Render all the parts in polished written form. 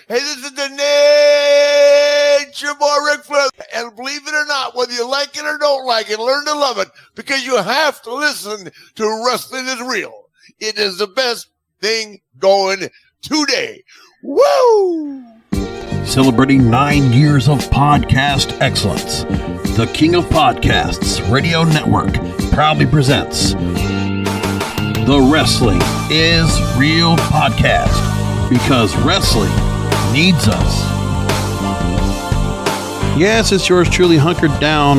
Hey, this is the Nature Boy Ric Flair. And believe it or not, whether you like it or don't like it, learn to love it because you have to listen to Wrestling is Real. It is the best thing going today. Woo! Celebrating 9 years of podcast excellence, the King of Podcasts Radio Network proudly presents the Wrestling is Real podcast, because wrestling needs us. Yes, it's yours truly, hunkered down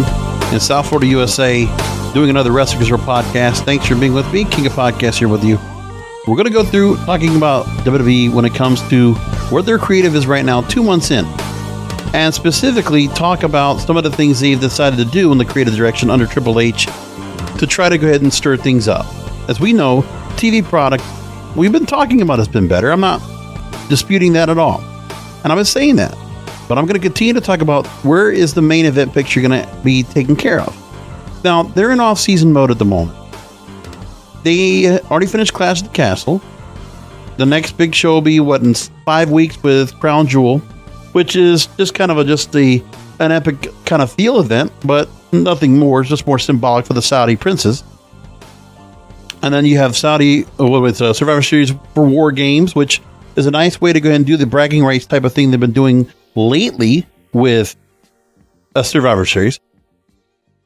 in South Florida, USA, doing another Wrestling is Real podcast. Thanks for being with me, King of Podcasts, here with you. We're going to go through talking about WWE when it comes to where their creative is right now, 2 months in, and specifically talk about some of the things they've decided to do in the creative direction under Triple H to try to go ahead and stir things up. As we know, TV product we've been talking about has been better. I'm not disputing that at all, and I've been saying that, but I'm going to continue to talk about where is the main event picture going to be taken care of. Now, they're in off-season mode at the moment. They already finished Clash at the Castle. The next big show will be, in 5 weeks with Crown Jewel, which is just kind of an epic kind of feel event, but nothing more. It's just more symbolic for the Saudi princes. And then you have Survivor Series for War Games, which is a nice way to go ahead and do the bragging rights type of thing they've been doing lately with a Survivor Series.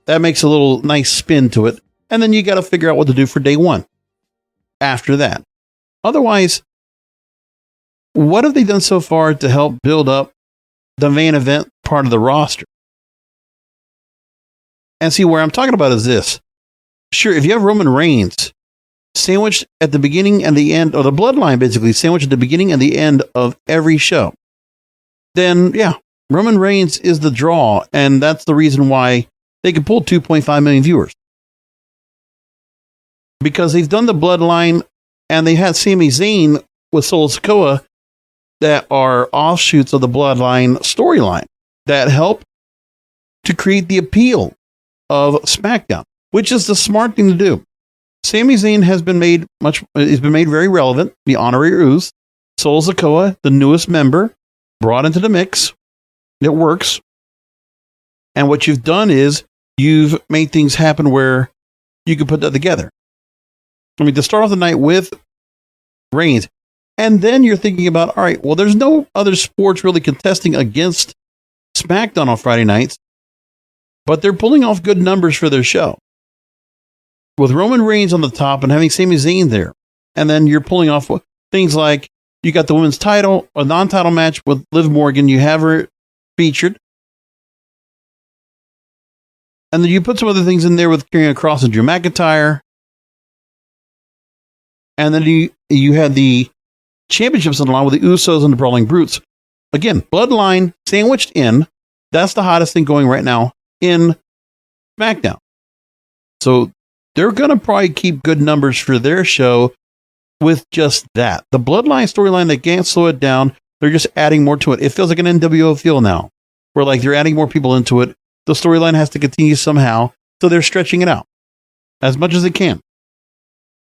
That makes a little nice spin to it. And then you got to figure out what to do for day one after that. Otherwise, what have they done so far to help build up the main event part of the roster? And see, where I'm talking about is this. Sure, if you have Roman Reigns sandwiched at the beginning and the end, or the bloodline basically sandwiched at the beginning and the end of every show, then yeah, Roman Reigns is the draw. And that's the reason why they can pull 2.5 million viewers. Because they've done the bloodline and they had Sami Zayn with Solo Sikoa that are offshoots of the bloodline storyline that help to create the appeal of SmackDown, which is the smart thing to do. Sami Zayn has been made very relevant, the honorary Uso. Solo Sikoa, the newest member, brought into the mix. It works. And what you've done is you've made things happen where you can put that together. I mean, to start off the night with Reigns, and then you're thinking about, all right, well, there's no other sports really contesting against SmackDown on Friday nights, but they're pulling off good numbers for their show. With Roman Reigns on the top and having Sami Zayn there, and then you're pulling off things like you got the women's title, a non-title match with Liv Morgan, you have her featured, and then you put some other things in there with Karrion Kross and Drew McIntyre. And then you had the championships on the line with the Usos and the Brawling Brutes. Again, bloodline sandwiched in. That's the hottest thing going right now in SmackDown. So they're going to probably keep good numbers for their show with just that. The bloodline storyline, they can't slow it down. They're just adding more to it. It feels like an NWO feel now, where like they're adding more people into it. The storyline has to continue somehow, so they're stretching it out as much as they can.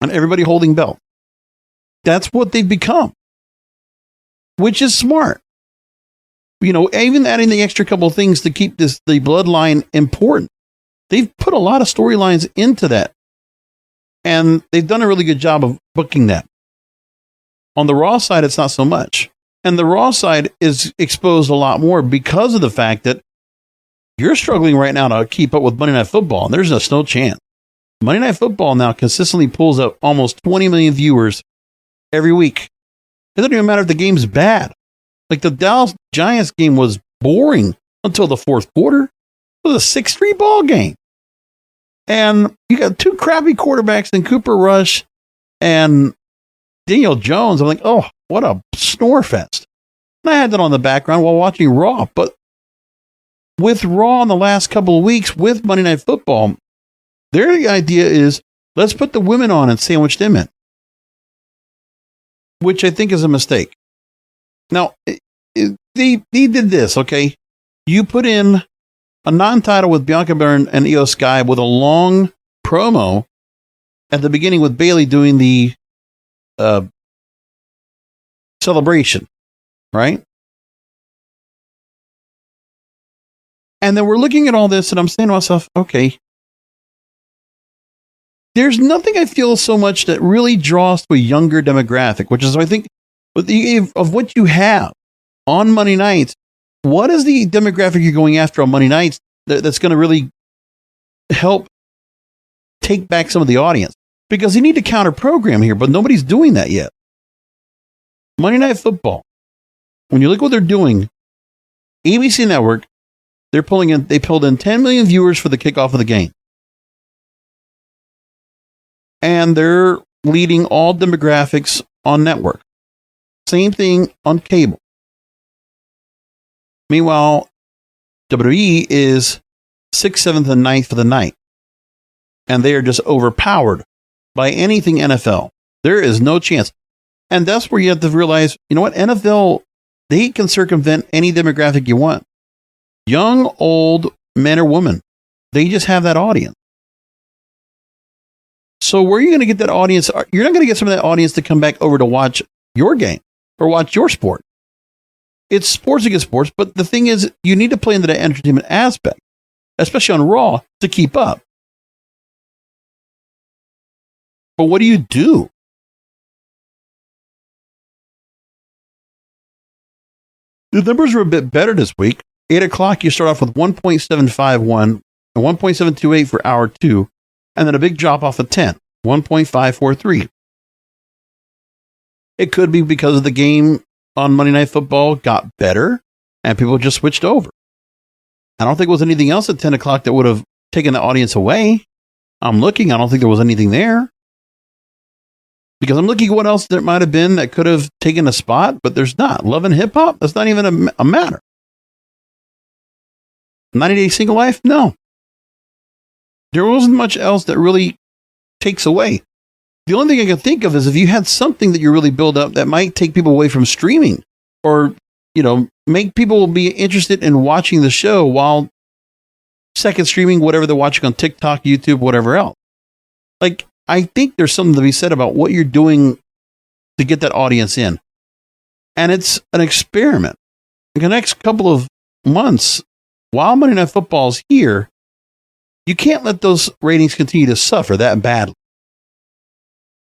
And everybody holding belt. That's what they've become, which is smart. You know, even adding the extra couple of things to keep the bloodline important. They've put a lot of storylines into that, and they've done a really good job of booking that. On the Raw side, it's not so much. And the Raw side is exposed a lot more because of the fact that you're struggling right now to keep up with Monday Night Football, and there's just no chance. Monday Night Football now consistently pulls up almost 20 million viewers every week. It doesn't even matter if the game's bad. Like the Dallas Giants game was boring until the fourth quarter. It was a 6-3 ball game. And you got two crappy quarterbacks in Cooper Rush and Daniel Jones. I'm like, oh, what a snore fest. And I had that on the background while watching Raw. But with Raw in the last couple of weeks with Monday Night Football, their idea is, let's put the women on and sandwich them in, which I think is a mistake. Now, they did this, okay? You put in a non-title with Bianca Belair and Io Sky with a long promo at the beginning with Bayley doing the celebration, right? And then we're looking at all this, and I'm saying to myself, okay, there's nothing I feel so much that really draws to a younger demographic, which is, I think, of what you have on Monday nights. What is the demographic you're going after on Monday nights that's going to really help take back some of the audience? Because you need to counter program here, but nobody's doing that yet. Monday Night Football, when you look what they're doing, ABC Network, they pulled in 10 million viewers for the kickoff of the game. And they're leading all demographics on network. Same thing on cable. Meanwhile, WWE is 6th, 7th, and 9th for the night. And they are just overpowered by anything NFL. There is no chance. And that's where you have to realize, you know what? NFL, they can circumvent any demographic you want. Young, old, men or women. They just have that audience. So where are you going to get that audience? You're not going to get some of that audience to come back over to watch your game or watch your sport. It's sports against sports, but the thing is, you need to play into the entertainment aspect, especially on Raw, to keep up. But what do you do? The numbers were a bit better this week. 8 o'clock, you start off with 1.751 and 1.728 for hour 2, and then a big drop off of 10, 1.543. It could be because of the game on Monday Night Football got better and people just switched over. I don't think there was anything else at 10 o'clock that would have taken the audience away. I'm looking, I don't think there was anything there. Because I'm looking at what else there might have been that could have taken a spot, but there's not. Love and Hip Hop, that's not even a matter. 90 Day Single Life? No. There wasn't much else that really takes away. The only thing I can think of is if you had something that you really build up that might take people away from streaming or, make people be interested in watching the show while second streaming whatever they're watching on TikTok, YouTube, whatever else. Like, I think there's something to be said about what you're doing to get that audience in. And it's an experiment. In the next couple of months, while Monday Night Football is here, you can't let those ratings continue to suffer that badly.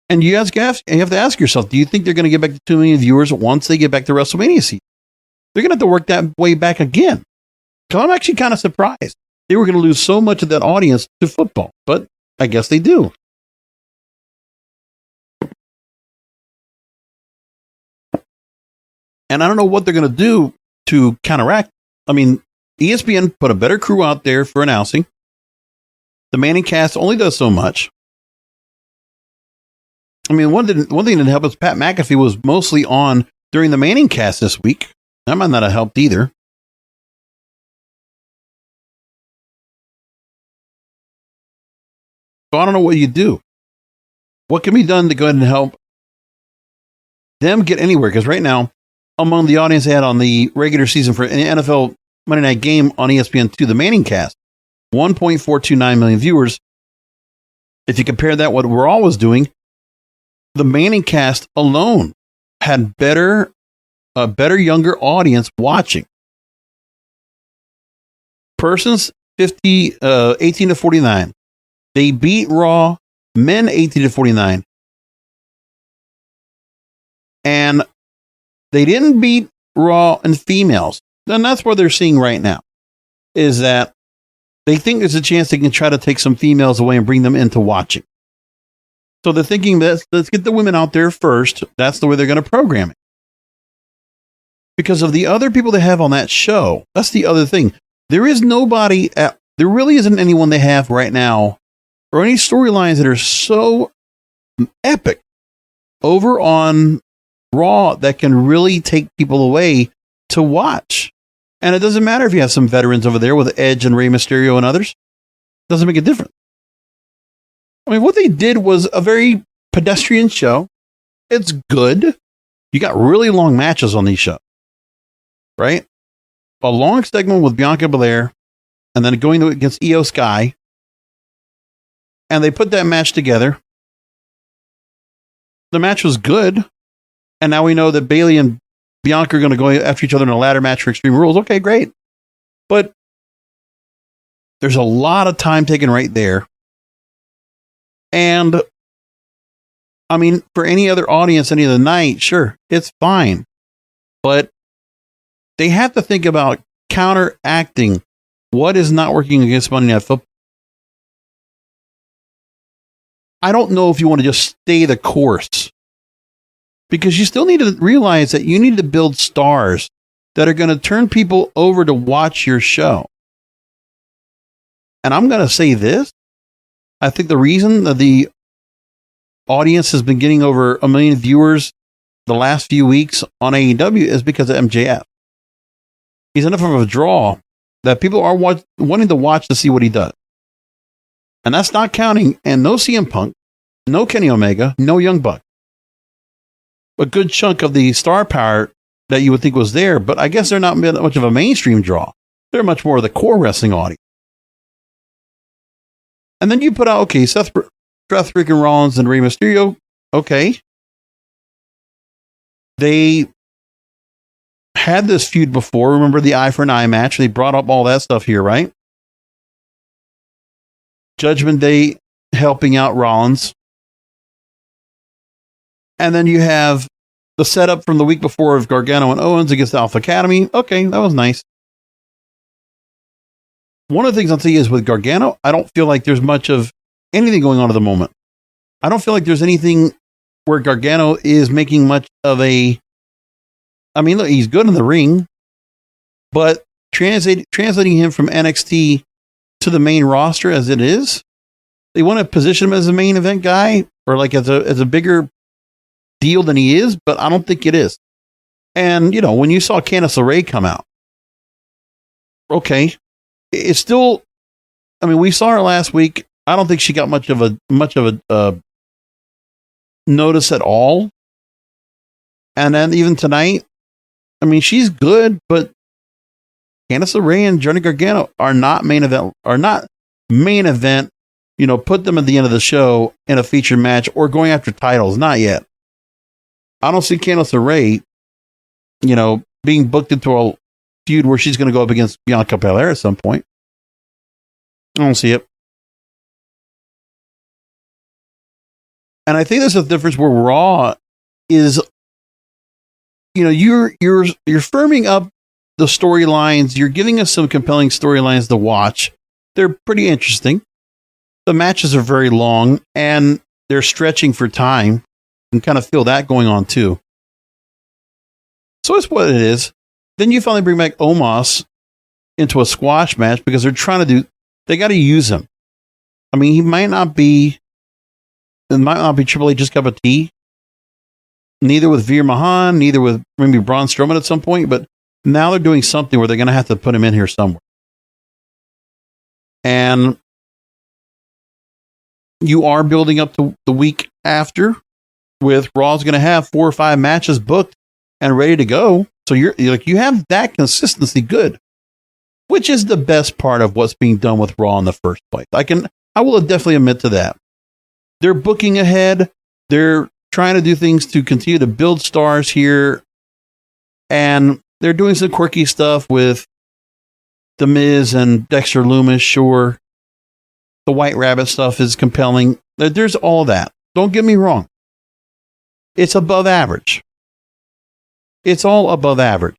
And you have to ask yourself, do you think they're going to get back to 2 million viewers once they get back to WrestleMania season? They're going to have to work that way back again. So I'm actually kind of surprised. They were going to lose so much of that audience to football, but I guess they do. And I don't know what they're going to do to counteract. I mean, ESPN put a better crew out there for announcing. The Manning cast only does so much. I mean, one thing that helped us, Pat McAfee was mostly on during the Manning cast this week. That might not have helped either. So I don't know what you do. What can be done to go ahead and help them get anywhere? Because right now, among the audience they had on the regular season for an NFL Monday Night Game on ESPN2, the Manning cast, 1.429 million viewers. If you compare that what we're always doing, the Manning cast alone had a better younger audience watching. Persons 18 to 49. They beat Raw, men 18 to 49. And they didn't beat Raw and females. And that's what they're seeing right now, is that they think there's a chance they can try to take some females away and bring them into watching. So they're thinking, let's get the women out there first. That's the way they're going to program it. Because of the other people they have on that show, that's the other thing. There really isn't anyone they have right now, or any storylines that are so epic over on Raw that can really take people away to watch. And it doesn't matter if you have some veterans over there with Edge and Rey Mysterio and others. It doesn't make a difference. I mean, what they did was a very pedestrian show. It's good. You got really long matches on these shows, right? A long segment with Bianca Belair and then going against Io Sky. And they put that match together. The match was good. And now we know that Bayley and Bianca are going to go after each other in a ladder match for Extreme Rules. Okay, great. But There's a lot of time taken right there. And I mean, for any other audience any of the night, sure, it's fine. But they have to think about counteracting what is not working against Monday Night Football. I don't know if you want to just stay the course, because you still need to realize that you need to build stars that are going to turn people over to watch your show. And I'm going to say this. I think the reason that the audience has been getting over 1 million viewers the last few weeks on AEW is because of MJF. He's enough of a draw that people are wanting to watch to see what he does. And that's not counting, and no CM Punk, no Kenny Omega, no Young Buck. A good chunk of the star power that you would think was there, but I guess they're not much of a mainstream draw. They're much more of the core wrestling audience. And then you put out, okay, Seth freaking Rollins and Rey Mysterio. Okay. They had this feud before. Remember the eye for an eye match? They brought up all that stuff here, right? Judgment Day helping out Rollins. And then you have the setup from the week before of Gargano and Owens against the Alpha Academy. Okay, that was nice. One of the things I'll tell you is with Gargano, I don't feel like there's much of anything going on at the moment. I don't feel like there's anything where Gargano is making much of a... I mean, look, he's good in the ring, but translating him from NXT to the main roster as it is, they want to position him as a main event guy or like as a bigger deal than he is, but I don't think it is. And, you know, when you saw Candice LeRae come out, okay, it's still, I mean, we saw her last week. I don't think she got much of a notice at all. And then even tonight, I mean, she's good, but Candice LeRae and Johnny Gargano are not main event, you know, put them at the end of the show in a featured match or going after titles. Not yet. I don't see Candice LeRae, you know, being booked into a feud where she's going to go up against Bianca Belair at some point. I don't see it. And I think there's a difference where Raw is, you know, you're firming up the storylines. You're giving us some compelling storylines to watch. They're pretty interesting. The matches are very long and they're stretching for time. You can kind of feel that going on too. So it's what it is. Then you finally bring back Omos into a squash match because they got to use him. I mean, it might not be Triple H's cup of tea. Neither with Veer Mahan, neither with maybe Braun Strowman at some point, but now they're doing something where they're going to have to put him in here somewhere. And you are building up to the week after with Raw's going to have 4 or 5 matches booked and ready to go. So you have that consistency good, which is the best part of what's being done with Raw in the first place. I will definitely admit to that. They're booking ahead. They're trying to do things to continue to build stars here. And they're doing some quirky stuff with The Miz and Dexter Lumis. Sure. The White Rabbit stuff is compelling. There's all that. Don't get me wrong. It's above average. It's all above average,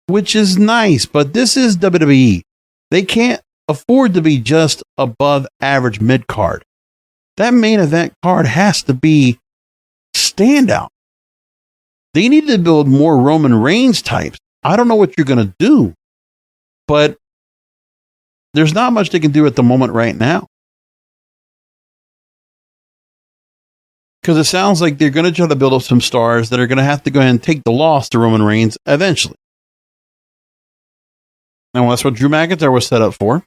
which is nice, but this is WWE. They can't afford to be just above average mid-card. That main event card has to be standout. They need to build more Roman Reigns types. I don't know what you're going to do, but there's not much they can do at the moment right now. Because it sounds like they're going to try to build up some stars that are going to have to go ahead and take the loss to Roman Reigns eventually. And that's what Drew McIntyre was set up for.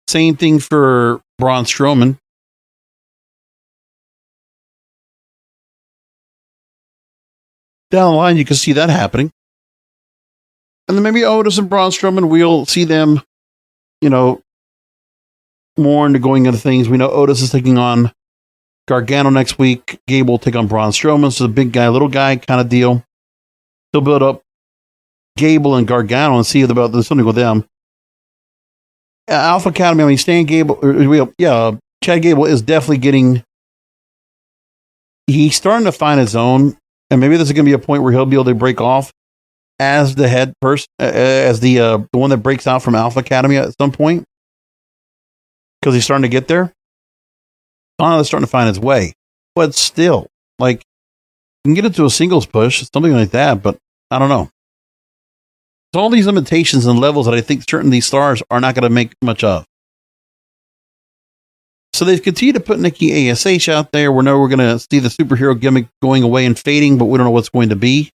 Same thing for Braun Strowman. Down the line, you can see that happening. And then maybe Otis and Braun Strowman, we'll see them, you know, more into going into things. We know Otis is taking on Gargano next week. Gable will take on Braun Strowman. So the big guy, little guy kind of deal. They'll build up Gable and Gargano and see about there's something with them. Alpha Academy, I mean, Stan Gable, Chad Gable is definitely he's starting to find his own, and maybe there's going to be a point where he'll be able to break off as the head person, as the one that breaks out from Alpha Academy at some point, because he's starting to get there. Finally, starting to find his way, but still, like, you can get into a singles push, something like that, but I don't know. There's all these limitations and levels that I think certain of these stars are not going to make much of. So they've continued to put Nikki ASH out there. We're going to see the superhero gimmick going away and fading, but we don't know what's going to be.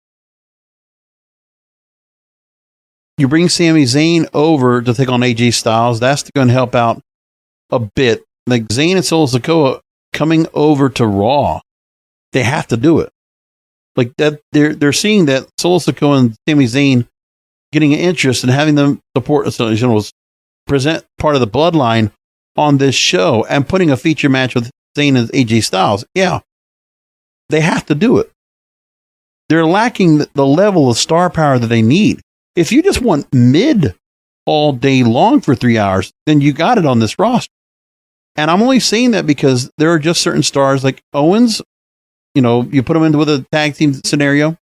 You bring Sami Zayn over to take on AJ Styles. That's going to help out a bit. Like Zayn and Solo Sikoa coming over to Raw, they have to do it. Like that, they're seeing that Solo Sikoa and Sami Zayn getting an interest and having them support, present part of the bloodline on this show and putting a feature match with Zayn and AJ Styles. Yeah, they have to do it. They're lacking the level of star power that they need. If you just want mid all day long for 3 hours, then you got it on this roster. And I'm only saying that because there are just certain stars like Owens, you put him into with a tag team scenario.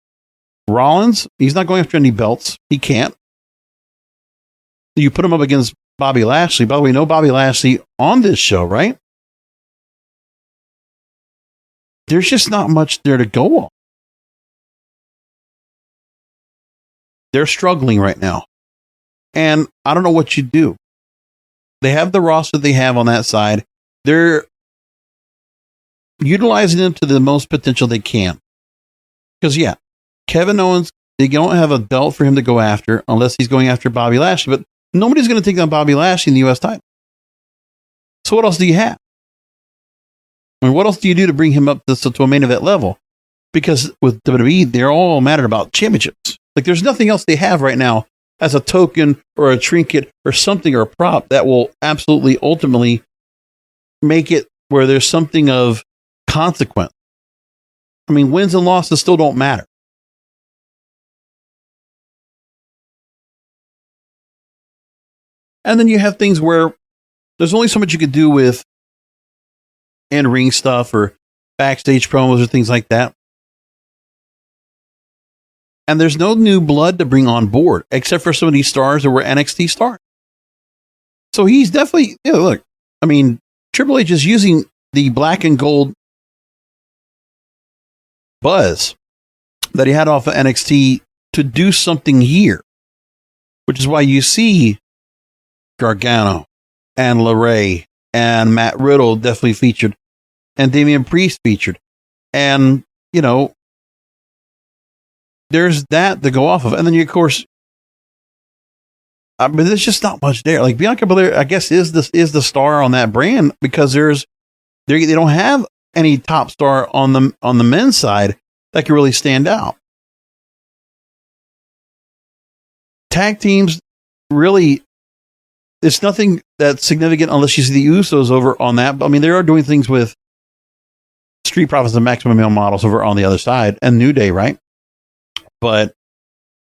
Rollins, he's not going after any belts. He can't. You put him up against Bobby Lashley. By the way, no Bobby Lashley on this show, right? There's just not much there to go on. They're struggling right now. And I don't know what you do. They have the roster they have on that side. They're utilizing them to the most potential they can. Because, Kevin Owens, they don't have a belt for him to go after unless he's going after Bobby Lashley. But nobody's going to take down Bobby Lashley in the U.S. title. So what else do you have? I mean, what else do you do to bring him up to a main event level? Because with WWE, they're all mattered about championships. Like, there's nothing else they have right now as a token or a trinket or something or a prop that will absolutely ultimately make it where there's something of consequence. I mean, wins and losses still don't matter. And then you have things where there's only so much you could do with in-ring stuff or backstage promos or things like that. And there's no new blood to bring on board, except for some of these stars that were NXT stars. So he's definitely, look, I mean, Triple H is using the black and gold buzz that he had off of NXT to do something here, which is why you see Gargano and LeRae and Matt Riddle definitely featured and Damian Priest featured. And, there's that to go off of. And then, of course, but there's just not much there. Like Bianca Belair, I guess, is the star on that brand because they don't have any top star on the men's side that can really stand out. Tag teams, really, it's nothing that's significant unless you see the Usos over on that. But, I mean, they are doing things with Street Profits and Maximum Male Models over on the other side and New Day, right? But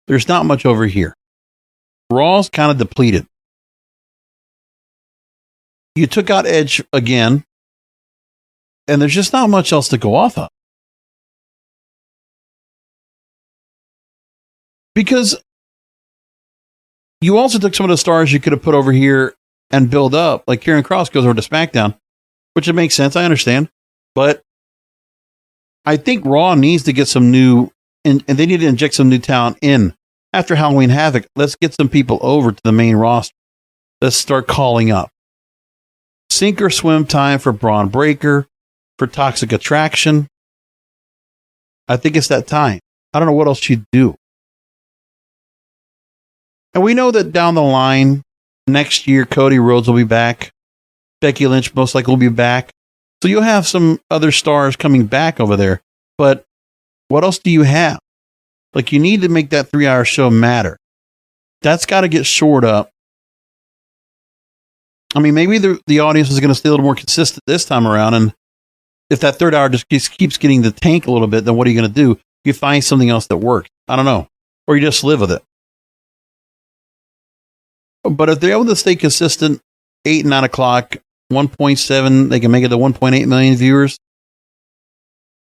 there's not much over here. Raw's kind of depleted. You took out Edge again, and there's just not much else to go off of. Because you also took some of the stars you could have put over here and build up, like Karen Cross goes over to SmackDown, which it makes sense. I understand. But I think Raw needs to get some new, and they need to inject some new talent in. After Halloween Havoc, let's get some people over to the main roster. Let's start calling up. Sink or swim time for Braun Breaker, for Toxic Attraction. I think it's that time. I don't know what else you'd do. And we know that down the line, next year, Cody Rhodes will be back. Becky Lynch most likely will be back. So you'll have some other stars coming back over there. But what else do you have? Like, you need to make that 3-hour show matter. That's got to get shored up. I mean, maybe the audience is going to stay a little more consistent this time around. And if that third hour just keeps getting the tank a little bit, then what are you going to do? You find something else that works. I don't know. Or you just live with it. But if they're able to stay consistent 8 and 9 o'clock, 1.7, they can make it to 1.8 million viewers.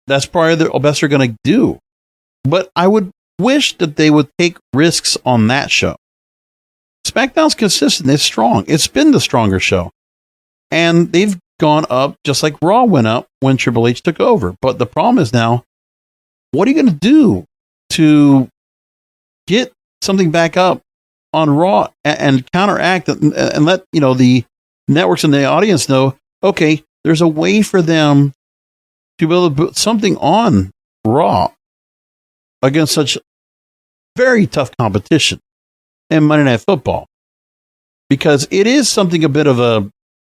That's probably the best they're going to do. But I would wish that they would take risks on that show. SmackDown's consistent. It's strong. It's been the stronger show. And they've gone up just like Raw went up when Triple H took over. But the problem is now, what are you going to do to get something back up on Raw and counteract and let the networks and the audience know, okay, there's a way for them to be able to put something on Raw against such very tough competition in Monday Night Football. Because it is something a bit of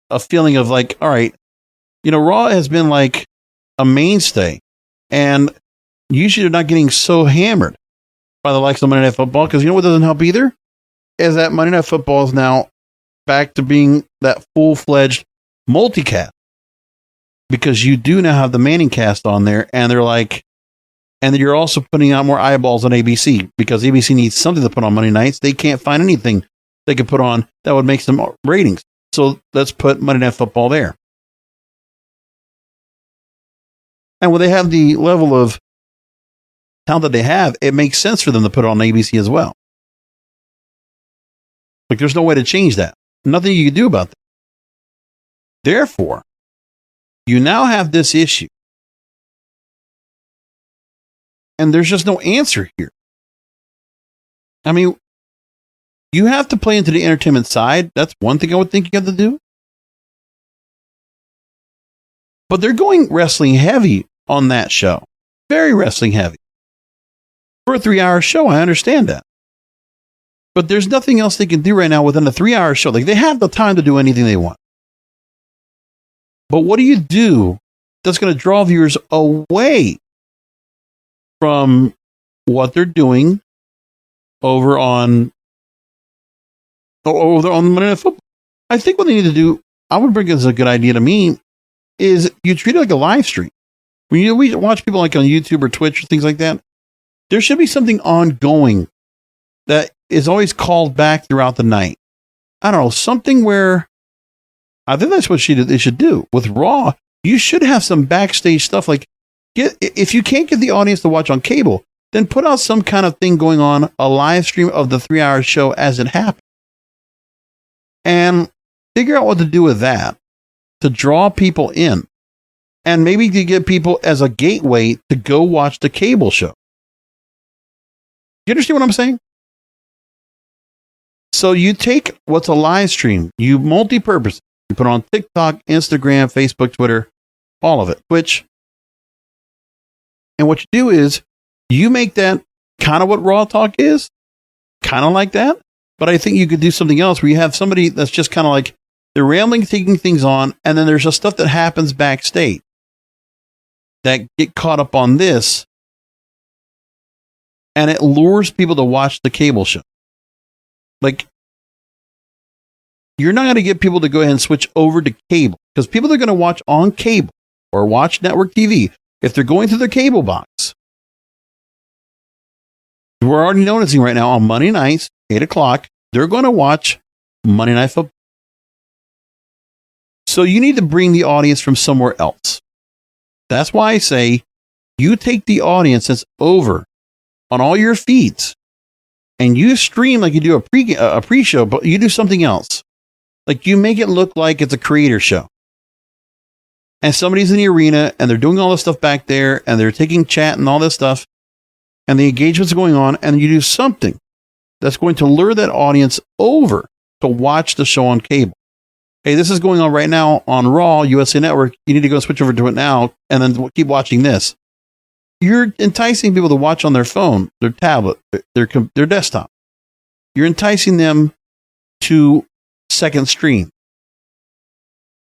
a feeling of like, all right, Raw has been like a mainstay, and usually they're not getting so hammered by the likes of Monday Night Football, because you know what doesn't help either? Is that Monday Night Football is now back to being that full-fledged multicast. Because you do now have the Manning cast on there, and they're like, and then you're also putting out more eyeballs on ABC, because ABC needs something to put on Monday nights. They can't find anything they could put on that would make some ratings. So let's put Monday Night Football there. And when they have the level of talent that they have, it makes sense for them to put it on ABC as well. Like, there's no way to change that. Nothing you can do about that. Therefore, you now have this issue. And there's just no answer here. I mean, you have to play into the entertainment side. That's one thing I would think you have to do. But they're going wrestling heavy on that show. Very wrestling heavy. For a 3-hour show, I understand that. But there's nothing else they can do right now within a 3-hour show. Like, they have the time to do anything they want. But what do you do that's going to draw viewers away from what they're doing over on Monday Night Football? I think what they need to do, I would bring as a good idea to me, is you treat it like a live stream. When we watch people like on YouTube or Twitch or things like that, there should be something ongoing that is always called back throughout the night. I don't know, something where I think that's what they should do. With Raw, you should have some backstage stuff. Like, if you can't get the audience to watch on cable, then put out some kind of thing going on, a live stream of the 3-hour show as it happens. And figure out what to do with that to draw people in. And maybe to get people as a gateway to go watch the cable show. You understand what I'm saying? So you take what's a live stream, you multi-purpose, you put on TikTok, Instagram, Facebook, Twitter, all of it, Twitch. And what you do is you make that kind of what Raw Talk is, kind of like that. But I think you could do something else where you have somebody that's just kind of like, they're rambling, taking things on, and then there's just stuff that happens backstage that get caught up on this, and it lures people to watch the cable show. Like, you're not going to get people to go ahead and switch over to cable, because people are going to watch on cable or watch network TV. If they're going through their cable box, we're already noticing right now on Monday nights, 8 o'clock, they're going to watch Monday Night Football. So you need to bring the audience from somewhere else. That's why I say you take the audience that's over on all your feeds and you stream like you do a pre-show, but you do something else. Like, you make it look like it's a creator show. And somebody's in the arena and they're doing all this stuff back there and they're taking chat and all this stuff and the engagement's going on, and you do something that's going to lure that audience over to watch the show on cable. Hey, this is going on right now on Raw, USA Network. You need to go switch over to it now and then keep watching this. You're enticing people to watch on their phone, their tablet, their desktop. You're enticing them to second stream.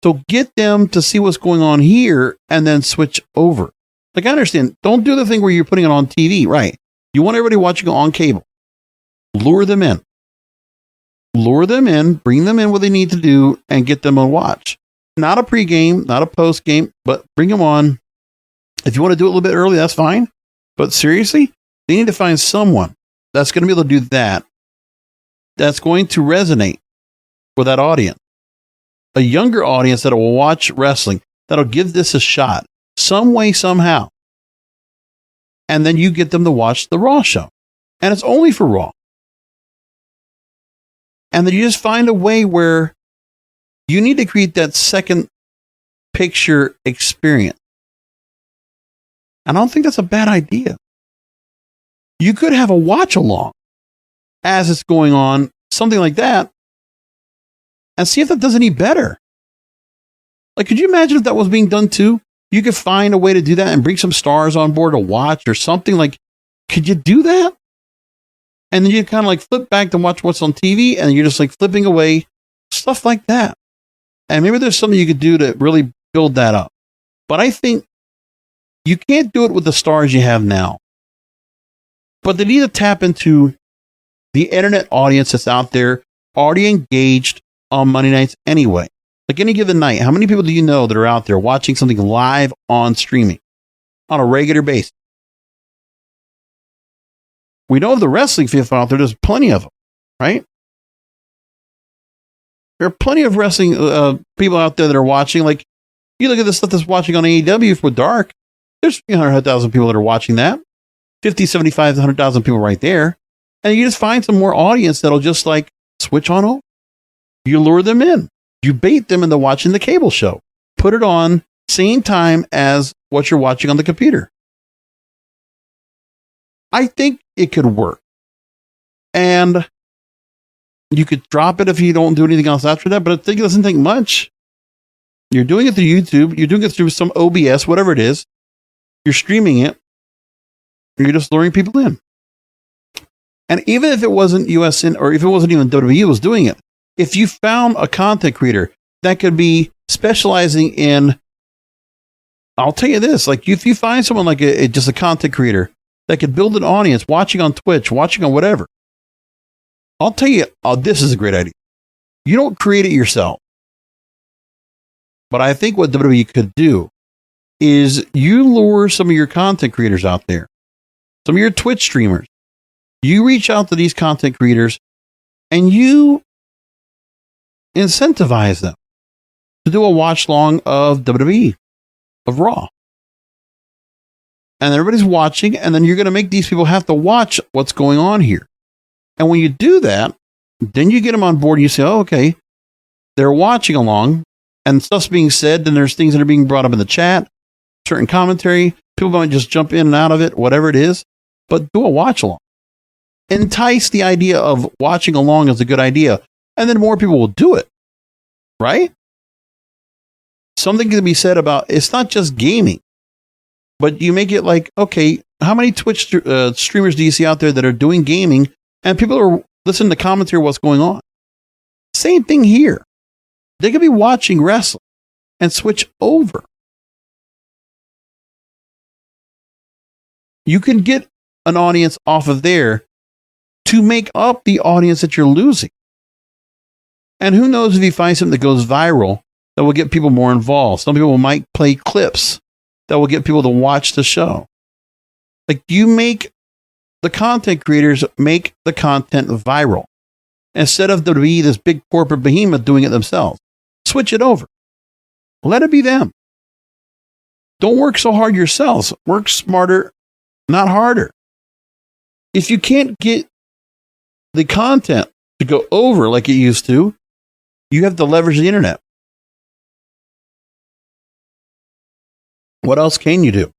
So get them to see what's going on here and then switch over. Like, I understand, don't do the thing where you're putting it on TV, right? You want everybody watching on cable. Lure them in. Lure them in, bring them in what they need to do, and get them on watch. Not a pregame, not a postgame, but bring them on. If you want to do it a little bit early, that's fine. But seriously, they need to find someone that's going to be able to do that, that's going to resonate with that audience. a younger audience that will watch wrestling, that'll give this a shot some way, somehow. And then you get them to watch the Raw show. And it's only for Raw. And then you just find a way where you need to create that second picture experience. And I don't think that's a bad idea. You could have a watch along as it's going on, something like that, and see if that does any better. Like, could you imagine if that was being done too? You could find a way to do that and bring some stars on board to watch or something. Like, could you do that? And then you kind of like flip back to watch what's on TV, and you're just like flipping away, stuff like that. And maybe there's something you could do to really build that up. But I think you can't do it with the stars you have now. But they need to tap into the internet audience that's out there, already engaged on Monday nights anyway. Like any given night, how many people do you know that are out there watching something live on streaming on a regular basis? We know of the wrestling people out there, there's plenty of them, right? There are plenty of wrestling people out there that are watching. Like, you look at the stuff that's watching on AEW for Dark, there's 100,000 people that are watching that. 50, 75, 100,000 people right there. And you just find some more audience that'll just like switch on over. You lure them in. You bait them into watching the cable show. Put it on same time as what you're watching on the computer. I think it could work. And you could drop it if you don't do anything else after that, but I think it doesn't take much. You're doing it through YouTube. You're doing it through some OBS, whatever it is. You're streaming it. You're just luring people in. And even if it wasn't USN, or if it wasn't even WWE was doing it, if you found a content creator that could be specializing in, I'll tell you this, like if you find someone like just a content creator that could build an audience watching on Twitch, watching on whatever, I'll tell you, this is a great idea. You don't create it yourself. But I think what WWE could do is you lure some of your content creators out there, some of your Twitch streamers. You reach out to these content creators and you incentivize them to do a watch long of WWE, of Raw. And everybody's watching, and then you're going to make these people have to watch what's going on here. And when you do that, then you get them on board and you say, oh, okay, they're watching along and stuff's being said, then there's things that are being brought up in the chat, certain commentary, people might just jump in and out of it, whatever it is, but do a watch along. Entice the idea of watching along as a good idea, and then more people will do it, right? Something can be said about, it's not just gaming, but you make it like, okay, how many Twitch streamers do you see out there that are doing gaming and people are listening to commentary what's going on? Same thing here. They could be watching wrestling and switch over. You can get an audience off of there to make up the audience that you're losing. And who knows if you find something that goes viral that will get people more involved. Some people might play clips that will get people to watch the show. Like, you make the content creators make the content viral. Instead of WWE, this big corporate behemoth doing it themselves. Switch it over. Let it be them. Don't work so hard yourselves. Work smarter, not harder. If you can't get the content to go over like it used to, you have to leverage the internet. What else can you do?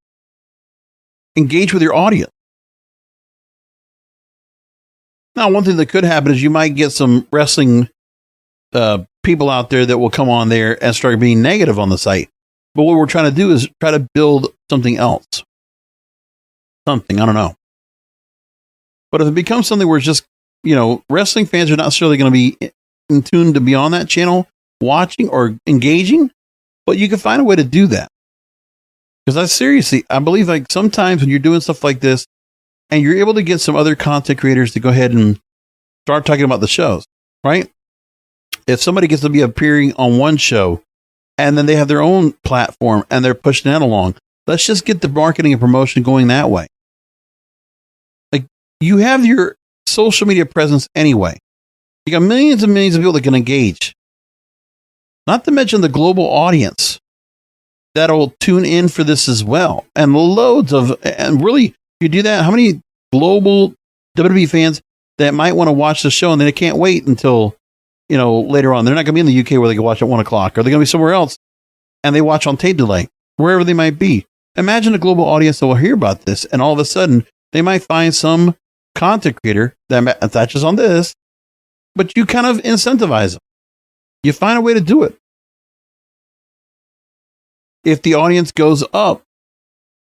Engage with your audience. Now, one thing that could happen is you might get some wrestling people out there that will come on there and start being negative on the site. But what we're trying to do is try to build something else. Something, I don't know. But if it becomes something where it's just, wrestling fans are not necessarily going to be in tune to be on that channel, watching or engaging, but you can find a way to do that. Because I believe like sometimes when you're doing stuff like this and you're able to get some other content creators to go ahead and start talking about the shows, right? If somebody gets to be appearing on one show and then they have their own platform and they're pushing that along, let's just get the marketing and promotion going that way. Like, you have your social media presence anyway. You got millions and millions of people that can engage. Not to mention the global audience that'll tune in for this as well. And really, if you do that, how many global WWE fans that might want to watch the show and they can't wait until, later on. They're not going to be in the UK where they can watch at 1 o'clock, or they're going to be somewhere else and they watch on tape delay, wherever they might be. Imagine a global audience that will hear about this, and all of a sudden they might find some content creator that attaches on this, but you kind of incentivize them. You find a way to do it. If the audience goes up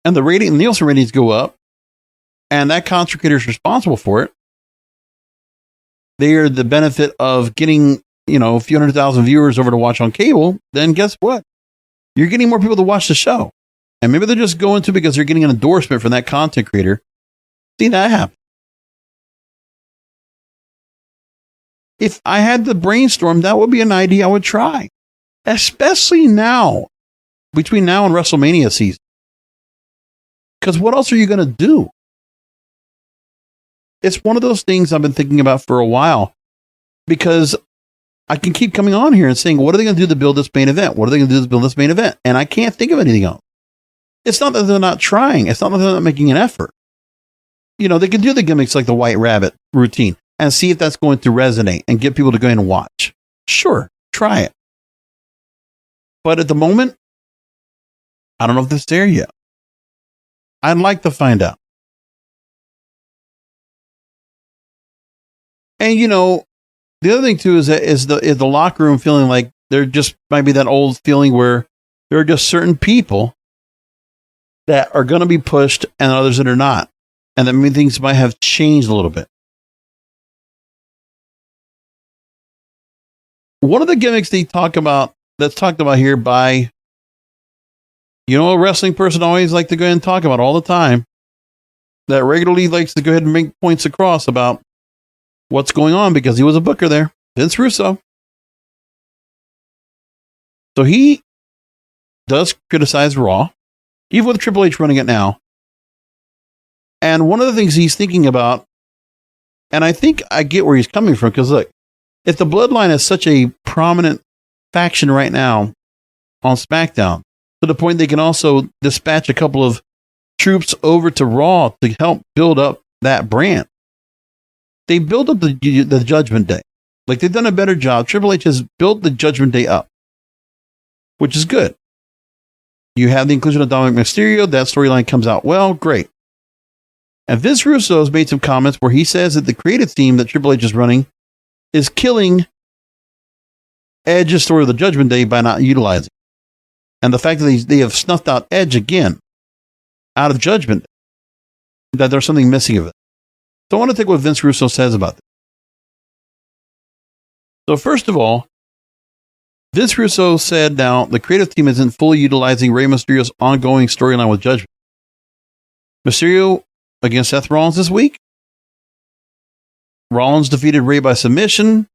and the Nielsen ratings go up, and that content creator is responsible for it, they are the benefit of getting, a few 100,000 viewers over to watch on cable, then guess what? You're getting more people to watch the show. And maybe they're just going to because they're getting an endorsement from that content creator. See that happen. If I had to brainstorm, that would be an idea I would try. Especially now, between now and WrestleMania season. Because what else are you going to do? It's one of those things I've been thinking about for a while, because I can keep coming on here and saying, what are they going to do to build this main event? What are they going to do to build this main event? And I can't think of anything else. It's not that they're not trying. It's not that they're not making an effort. They can do the gimmicks like the White Rabbit routine and see if that's going to resonate and get people to go in and watch. Sure, try it. But at the moment, I don't know if it's there yet. I'd like to find out. And, the other thing, too, is the locker room feeling like there just might be that old feeling where there are just certain people that are going to be pushed and others that are not. And that many things might have changed a little bit. One of the gimmicks that's talked about here by, a wrestling person I always like to go ahead and talk about all the time, that regularly likes to go ahead and make points across about what's going on because he was a booker there, Vince Russo. So he does criticize Raw, even with Triple H running it now. And one of the things he's thinking about, and I think I get where he's coming from, because look, if the Bloodline is such a prominent faction right now on SmackDown, to the point they can also dispatch a couple of troops over to Raw to help build up that brand. They build up the Judgment Day. Like, they've done a better job. Triple H has built the Judgment Day up, which is good. You have the inclusion of Dominic Mysterio. That storyline comes out well. Great. And Vince Russo has made some comments where he says that the creative team that Triple H is running is killing Edge's story of the Judgment Day by not utilizing. And the fact that they have snuffed out Edge again out of Judgment, that there's something missing of it. So I want to take what Vince Russo says about this. So first of all, Vince Russo said now the creative team isn't fully utilizing Rey Mysterio's ongoing storyline with Judgment. Mysterio against Seth Rollins this week. Rollins defeated Rey by submission.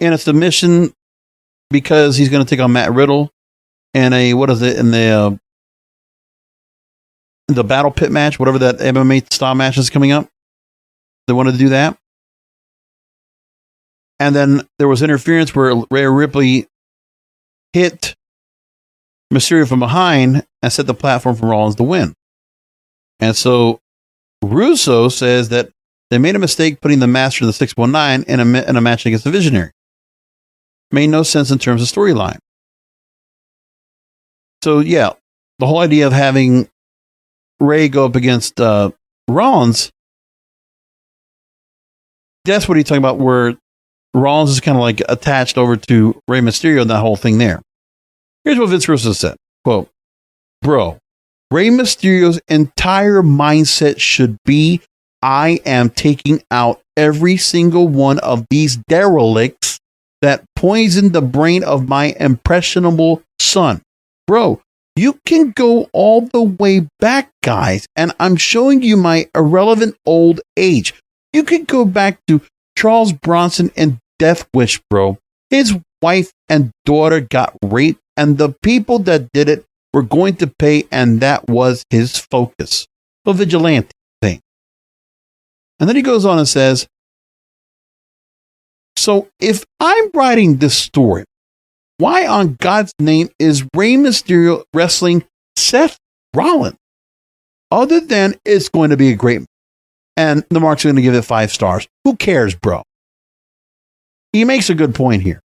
And a submission because he's going to take on Matt Riddle in the Battle Pit match, whatever that MMA style match is coming up. They wanted to do that. And then there was interference where Rhea Ripley hit Mysterio from behind and set the platform for Rollins to win. And so Russo says that they made a mistake putting the Master of the 619 in a match against the Visionary. Made no sense in terms of storyline. So yeah, the whole idea of having Rey go up against Rollins, that's what he's talking about, where Rollins is kind of like attached over to Rey Mysterio and that whole thing there. Here's what Vince Russo said, quote, "Bro, Rey Mysterio's entire mindset should be, I am taking out every single one of these derelicts that poisoned the brain of my impressionable son. Bro, you can go all the way back, guys, and I'm showing you my irrelevant old age. You can go back to Charles Bronson and Death Wish, bro. His wife and daughter got raped, and the people that did it were going to pay, and that was his focus. The vigilante thing." And then he goes on and says, "So if I'm writing this story Why on God's name is Rey Mysterio wrestling Seth Rollins? Other than it's going to be a great, and the Mark's going to give it 5 stars. Who cares, bro? He makes a good point here.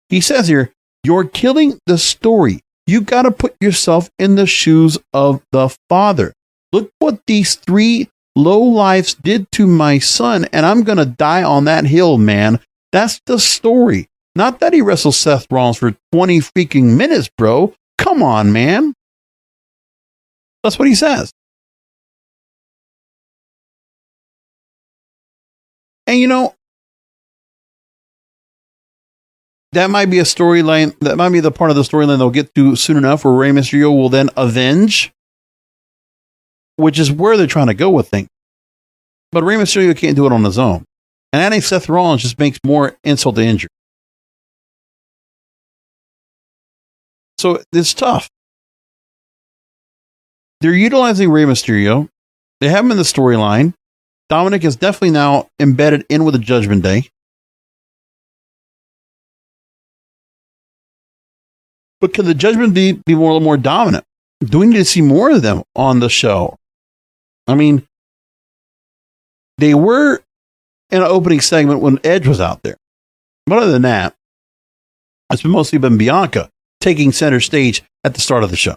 He says here, you're killing the story. You got to put yourself in the shoes of the father. Look what these 3 lowlifes did to my son, and I'm going to die on that hill, man. That's the story. Not that he wrestled Seth Rollins for 20 freaking minutes, bro. Come on, man. That's what he says. And you know, that might be a storyline. That might be the part of the storyline they'll get to soon enough where Rey Mysterio will then avenge, which is where they're trying to go with things. But Rey Mysterio can't do it on his own. And adding Seth Rollins just makes more insult to injury. So it's tough. They're utilizing Rey Mysterio. They have him in the storyline. Dominic is definitely now embedded in with the Judgment Day. But can the Judgment Day be a little more dominant? Do we need to see more of them on the show? I mean, they were in an opening segment when Edge was out there. But other than that, it's mostly been Bianca taking center stage at the start of the show.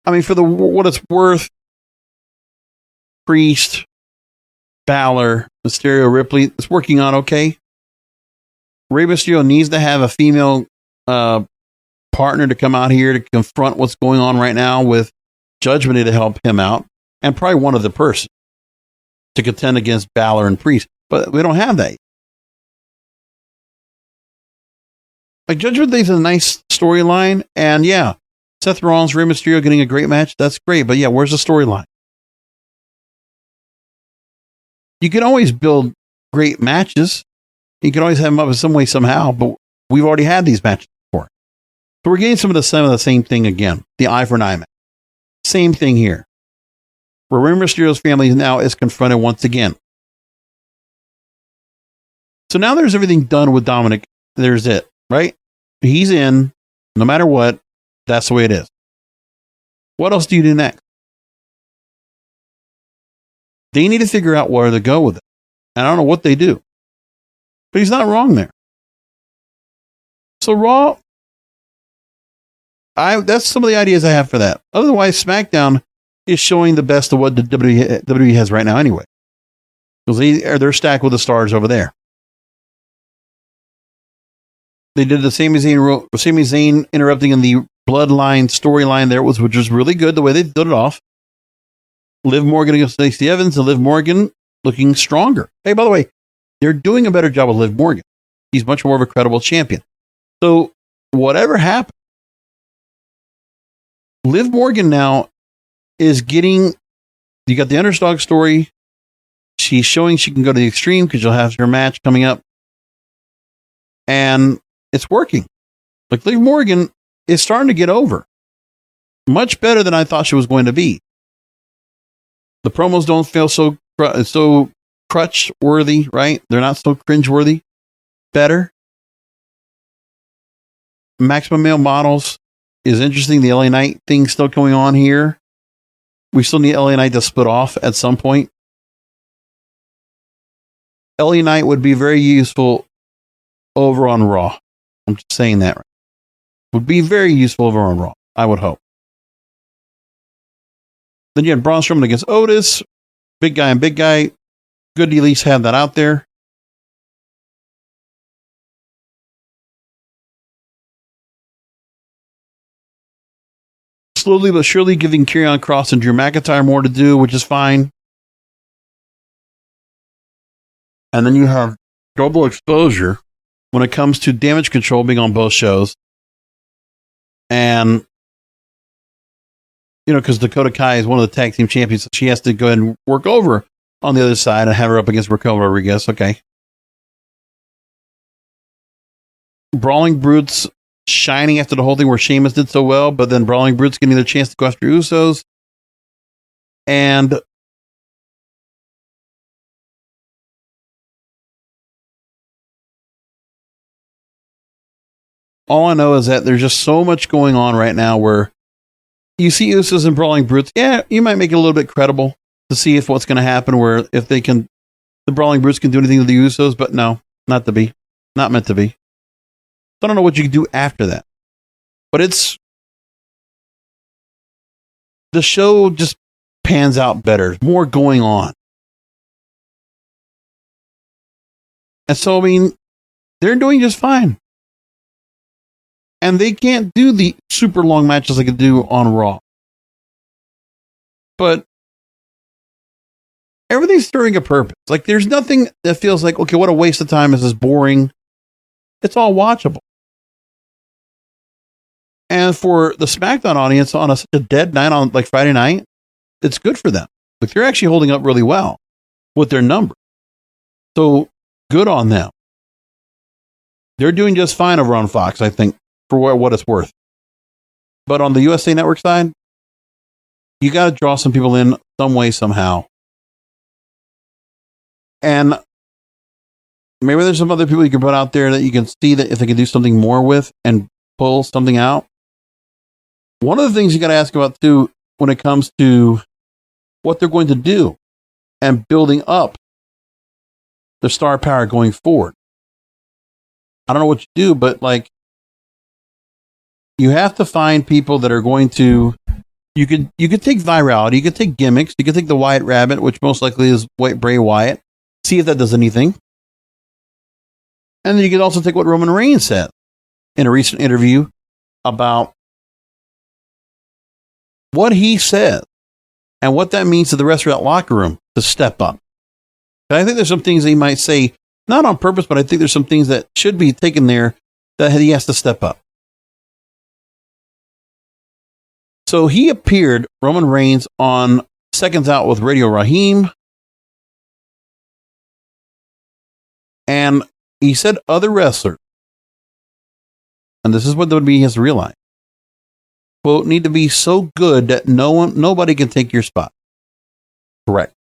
I mean, for what it's worth, Priest, Balor, Mysterio, Ripley, it's working on okay. Rey Mysterio needs to have a female partner to come out here to confront what's going on right now with Judgment Day to help him out, and probably one other person to contend against Balor and Priest. But we don't have that. Like, Judgment Day is a nice storyline, and yeah, Seth Rollins, Rey Mysterio getting a great match, that's great. But yeah, where's the storyline? You can always build great matches. You can always have them up in some way, somehow, but we've already had these matches before. So we're getting some of the same thing again. The eye for an eye match. Same thing here. Where Rey Mysterio's family now is confronted once again. So now there's everything done with Dominic. There's it, right? He's in, no matter what. That's the way it is. What else do you do next? They need to figure out where to go with it. And I don't know what they do. But he's not wrong there. So Raw, that's some of the ideas I have for that. Otherwise, SmackDown is showing the best of what the WWE has right now anyway. Because they're stacked with the stars over there. They did the Sami Zayn interrupting in the Bloodline storyline there, which was really good the way they did it off. Liv Morgan against Lacey Evans, and Liv Morgan looking stronger. Hey, by the way, they're doing a better job with Liv Morgan. He's much more of a credible champion. So whatever happened, Liv Morgan now is getting, you got the underdog story. She's showing she can go to the extreme because you'll have her match coming up. And it's working. Like, Liv Morgan is starting to get over. Much better than I thought she was going to be. The promos don't feel so crutch worthy, right? They're not so cringe worthy. Better. Maximum Male Models is interesting. The LA Knight thing still going on here. We still need LA Knight to split off at some point. LA Knight would be very useful over on Raw. I'm just saying that. Would be very useful over on Raw, I would hope. Then you had Braun Strowman against Otis. Big guy and big guy. Good to at least have that out there. Slowly but surely giving Karrion Kross and Drew McIntyre more to do, which is fine. And then you have double exposure when it comes to Damage Control being on both shows. And, you know, because Dakota Kai is one of the tag team champions, so she has to go ahead and work over on the other side and have her up against Raquel Rodriguez. Okay. Brawling Brutes shining after the whole thing where Sheamus did so well, but then Brawling Brutes getting their chance to go after Usos. And All I know is that there's just so much going on right now where you see Usos and Brawling Brutes. Yeah, you might make it a little bit credible to see if what's going to happen, where if they can, the Brawling Brutes can do anything to the Usos, but no, not to be. Not meant to be. So I don't know what you can do after that. But the show just pans out better. More going on. And so, I mean, they're doing just fine. And they can't do the super long matches they could do on Raw. But everything's serving a purpose. Like, there's nothing that feels like, okay, what a waste of time. This is boring. It's all watchable. And for the SmackDown audience on a dead night on like Friday night, it's good for them. Like, they're actually holding up really well with their numbers. So good on them. They're doing just fine over on Fox, I think, for what it's worth. But on the USA Network side, you got to draw some people in some way, somehow. And maybe there's some other people you can put out there that you can see that if they can do something more with and pull something out. One of the things you got to ask about too, when it comes to what they're going to do and building up their star power going forward. I don't know what you do, but like, you have to find people that are going to, you could take virality, you could take gimmicks, you could take the Wyatt Rabbit, which most likely is Bray Wyatt, see if that does anything. And then you could also take what Roman Reigns said in a recent interview about what he said and what that means to the rest of that locker room to step up. And I think there's some things that he might say, not on purpose, but I think there's some things that should be taken there that he has to step up. So he appeared, Roman Reigns, on Seconds Out with Radio Raheem. And he said other wrestlers, and this is what WWE has to realize, quote, need to be so good that nobody can take your spot. Correct.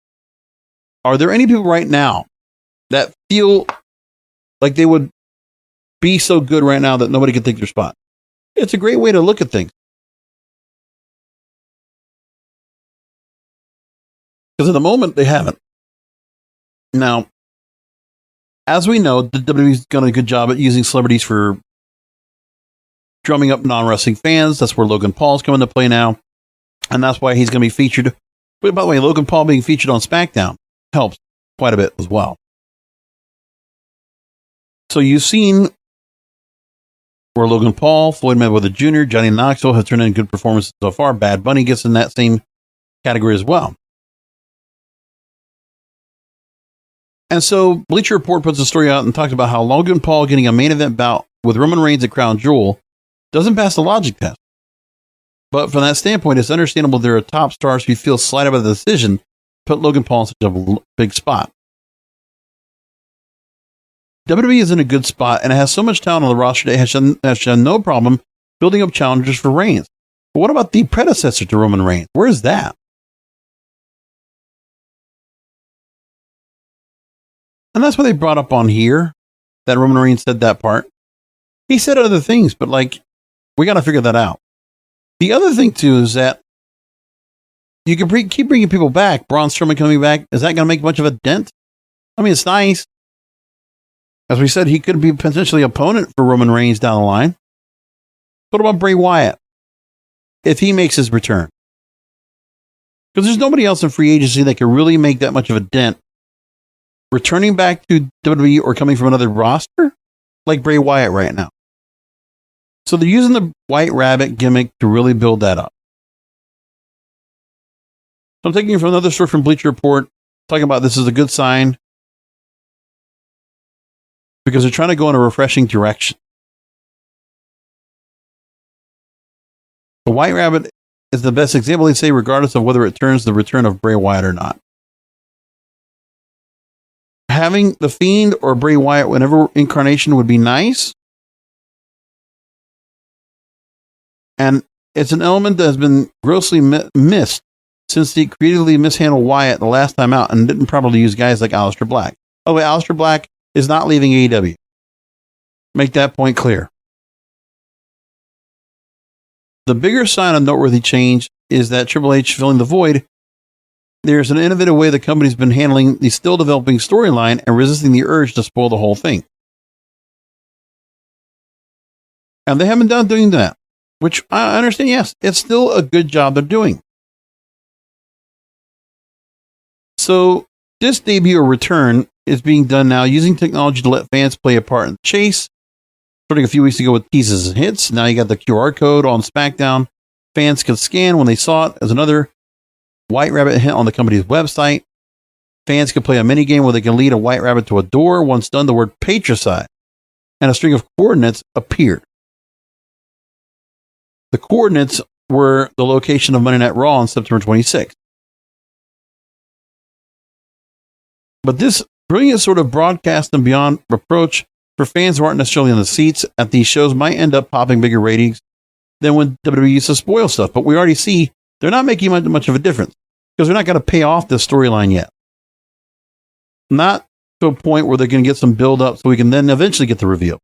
Are there any people right now that feel like they would be so good right now that nobody can take their spot? It's a great way to look at things. Because at the moment, they haven't. Now, as we know, the WWE's done a good job at using celebrities for drumming up non-wrestling fans. That's where Logan Paul's coming to play now. And that's why he's going to be featured. But by the way, Logan Paul being featured on SmackDown helps quite a bit as well. So you've seen where Logan Paul, Floyd Mayweather Jr., Johnny Knoxville have turned in good performances so far. Bad Bunny gets in that same category as well. And so Bleacher Report puts a story out and talks about how Logan Paul getting a main event bout with Roman Reigns at Crown Jewel doesn't pass the logic test. But from that standpoint, it's understandable there are top stars who feel slighted by the decision to put Logan Paul in such a big spot. WWE is in a good spot and it has so much talent on the roster that it has shown no problem building up challengers for Reigns. But what about the predecessor to Roman Reigns? Where is that? And that's what they brought up on here, that Roman Reigns said that part. He said other things, but like, we got to figure that out. The other thing, too, is that you can keep bringing people back. Braun Strowman coming back. Is that going to make much of a dent? I mean, it's nice. As we said, he could be potentially opponent for Roman Reigns down the line. What about Bray Wyatt? If he makes his return. Because there's nobody else in free agency that can really make that much of a dent returning back to WWE or coming from another roster like Bray Wyatt right now. So they're using the White Rabbit gimmick to really build that up. So I'm taking it from another story from Bleacher Report, talking about this is a good sign because they're trying to go in a refreshing direction. The White Rabbit is the best example, they say, regardless of whether it turns the return of Bray Wyatt or not. Having the Fiend or Bray Wyatt, whenever incarnation, would be nice. And it's an element that has been grossly missed since he creatively mishandled Wyatt the last time out and didn't properly use guys like Aleister Black. By the way, Aleister Black is not leaving AEW. Make that point clear. The bigger sign of noteworthy change is that Triple H filling the void. There's an innovative way the company's been handling the still developing storyline and resisting the urge to spoil the whole thing. And they haven't done doing that, which I understand. Yes, it's still a good job they're doing. So this debut or return is being done now using technology to let fans play a part in the chase. Starting a few weeks ago with teases and hits. Now you got the QR code on SmackDown. Fans could scan when they saw it as another White Rabbit hint on the company's website. Fans could play a mini game where they can lead a White Rabbit to a door. Once done, the word patricide and a string of coordinates appeared. The coordinates were the location of Monday Night Raw on September 26th. But this brilliant sort of broadcast and beyond reproach for fans who aren't necessarily in the seats at these shows might end up popping bigger ratings than when WWE used to spoil stuff. But we already see they're not making much of a difference because they're not going to pay off this storyline yet. Not to a point where they're going to get some build up so we can then eventually get the reveal.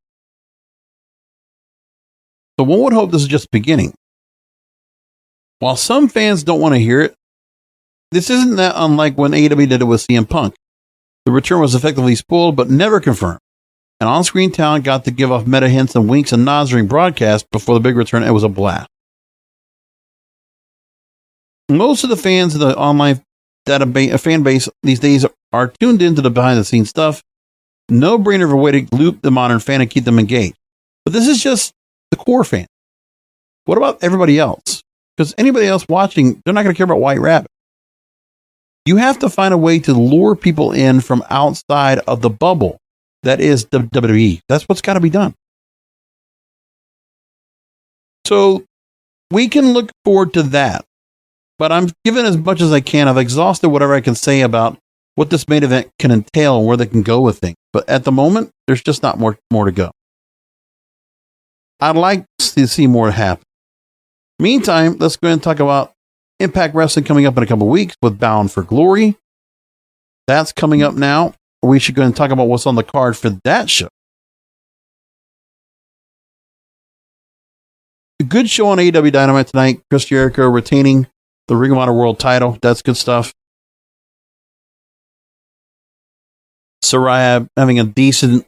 So one would hope this is just the beginning. While some fans don't want to hear it, this isn't that unlike when AEW did it with CM Punk. The return was effectively spoiled but never confirmed. And on-screen talent got to give off meta hints and winks and nods during broadcast before the big return. It was a blast. Most of the fans of the online database, fan base these days are tuned into the behind-the-scenes stuff. No brainer of a way to loop the modern fan and keep them engaged. But this is just the core fan. What about everybody else? Because anybody else watching, they're not going to care about White Rabbit. You have to find a way to lure people in from outside of the bubble that is the WWE. That's what's got to be done. So we can look forward to that. But I'm giving as much as I can. I've exhausted whatever I can say about what this main event can entail and where they can go with things. But at the moment, there's just not more to go. I'd like to see more happen. Meantime, let's go ahead and talk about Impact Wrestling coming up in a couple of weeks with Bound for Glory. That's coming up now. We should go ahead and talk about what's on the card for that show. A good show on AEW Dynamite tonight. Chris Jericho retaining the Ring of Honor World title. That's good stuff. Saraya having a decent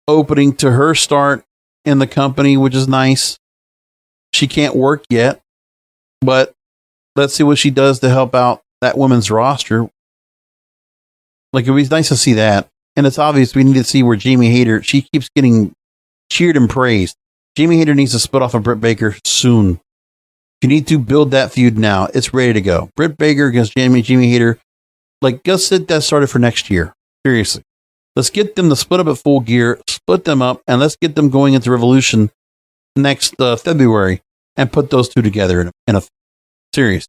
opening to her start in the company, which is nice. She can't work yet, but let's see what she does to help out that women's roster. Like, it would be nice to see that. And it's obvious we need to see where Jamie Hayter, she keeps getting cheered and praised. Jamie Hayter needs to split off of Britt Baker soon. You need to build that feud now. It's ready to go. Britt Baker against Jamie Hayter. Like, let's get that started for next year. Seriously. Let's get them to split up at Full Gear, split them up, and let's get them going into Revolution next February and put those two together in a series.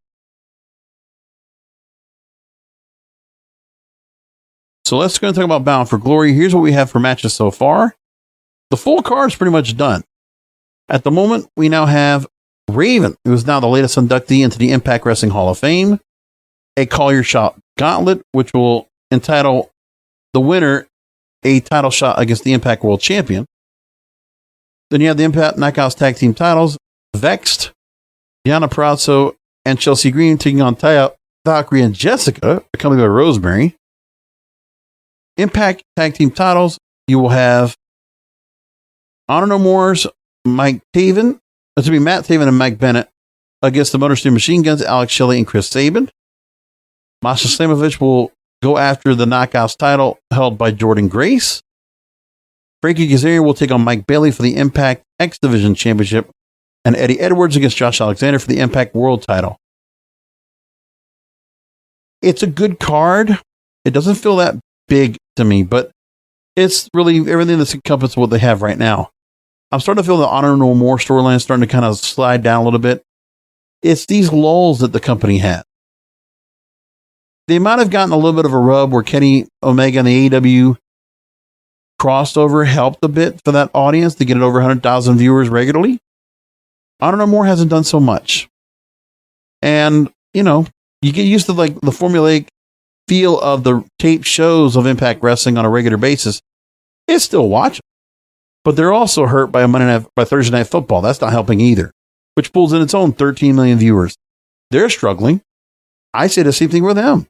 So let's go and talk about Bound for Glory. Here's what we have for matches so far. The full card is pretty much done. At the moment, we now have Raven, who is now the latest inductee into the Impact Wrestling Hall of Fame, a Call Your Shot Gauntlet, which will entitle the winner a title shot against the Impact World Champion. Then you have the Impact Knockouts Tag Team titles, Vexed, Deonna Purrazzo, and Chelsea Green taking on Taya Valkyrie and Jessica, accompanied by Rosemary. Impact Tag Team titles, you will have Honor No More's Matt Taven and Mike Bennett against the Motor City Machine Guns, Alex Shelley and Chris Sabin. Masha Slamovich will go after the Knockouts title held by Jordynne Grace. Frankie Kazarian will take on Mike Bailey for the Impact X Division Championship, and Eddie Edwards against Josh Alexander for the Impact World title. It's a good card. It doesn't feel that big to me, but it's really everything that's encompassed what they have right now. I'm starting to feel the Honor No More storyline is starting to kind of slide down a little bit. It's these lulls that the company had. They might have gotten a little bit of a rub where Kenny Omega and the AEW crossover helped a bit for that audience to get it over 100,000 viewers regularly. Honor No More hasn't done so much. And, you know, you get used to like the formulaic feel of the tape shows of Impact Wrestling on a regular basis. It's still watchable. But they're also hurt by Thursday Night Football. That's not helping either. which pulls in its own 13 million viewers. They're struggling. I say the same thing with them.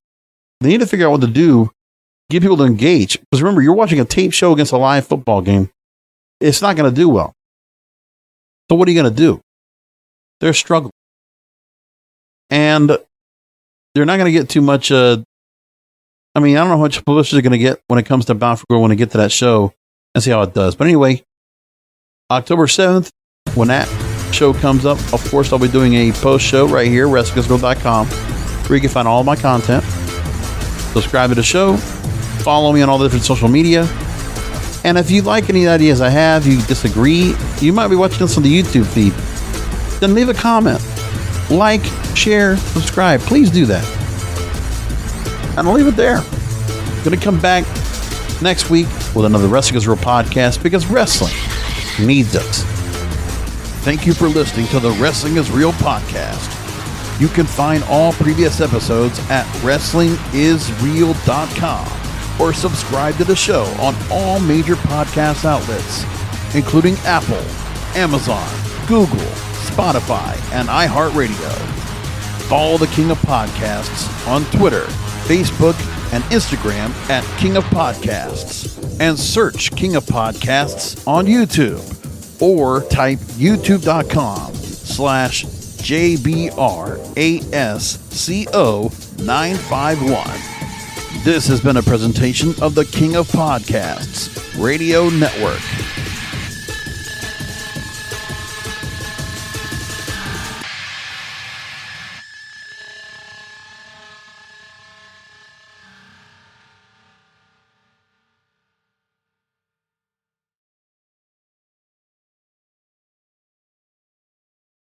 They need to figure out what to do, get people to engage. Because remember, you're watching a tape show against a live football game. It's not going to do well. So what are you going to do? They're struggling. And they're not going to get too much. I don't know how much publicity they're going to get when it comes to Bound for Glory when they get to that show and see how it does. But anyway, October 7th, when that show comes up, of course, I'll be doing a post show right here, WrestlingIsReal.com, where you can find all of my content. Subscribe to the show. Follow me on all the different social media. And if you like any ideas I have, you disagree, you might be watching this on the YouTube feed, then leave a comment. Like, share, subscribe. Please do that. And I'll leave it there. I'm going to come back next week with another Wrestling is Real podcast because wrestling needs us. Thank you for listening to the Wrestling is Real podcast. You can find all previous episodes at WrestlingIsReal.com or subscribe to the show on all major podcast outlets, including Apple, Amazon, Google, Spotify, and iHeartRadio. Follow the King of Podcasts on Twitter, Facebook, and Instagram at King of Podcasts, and search King of Podcasts on YouTube, or type youtube.com/JBRASCO951. This has been a presentation of the King of Podcasts Radio Network.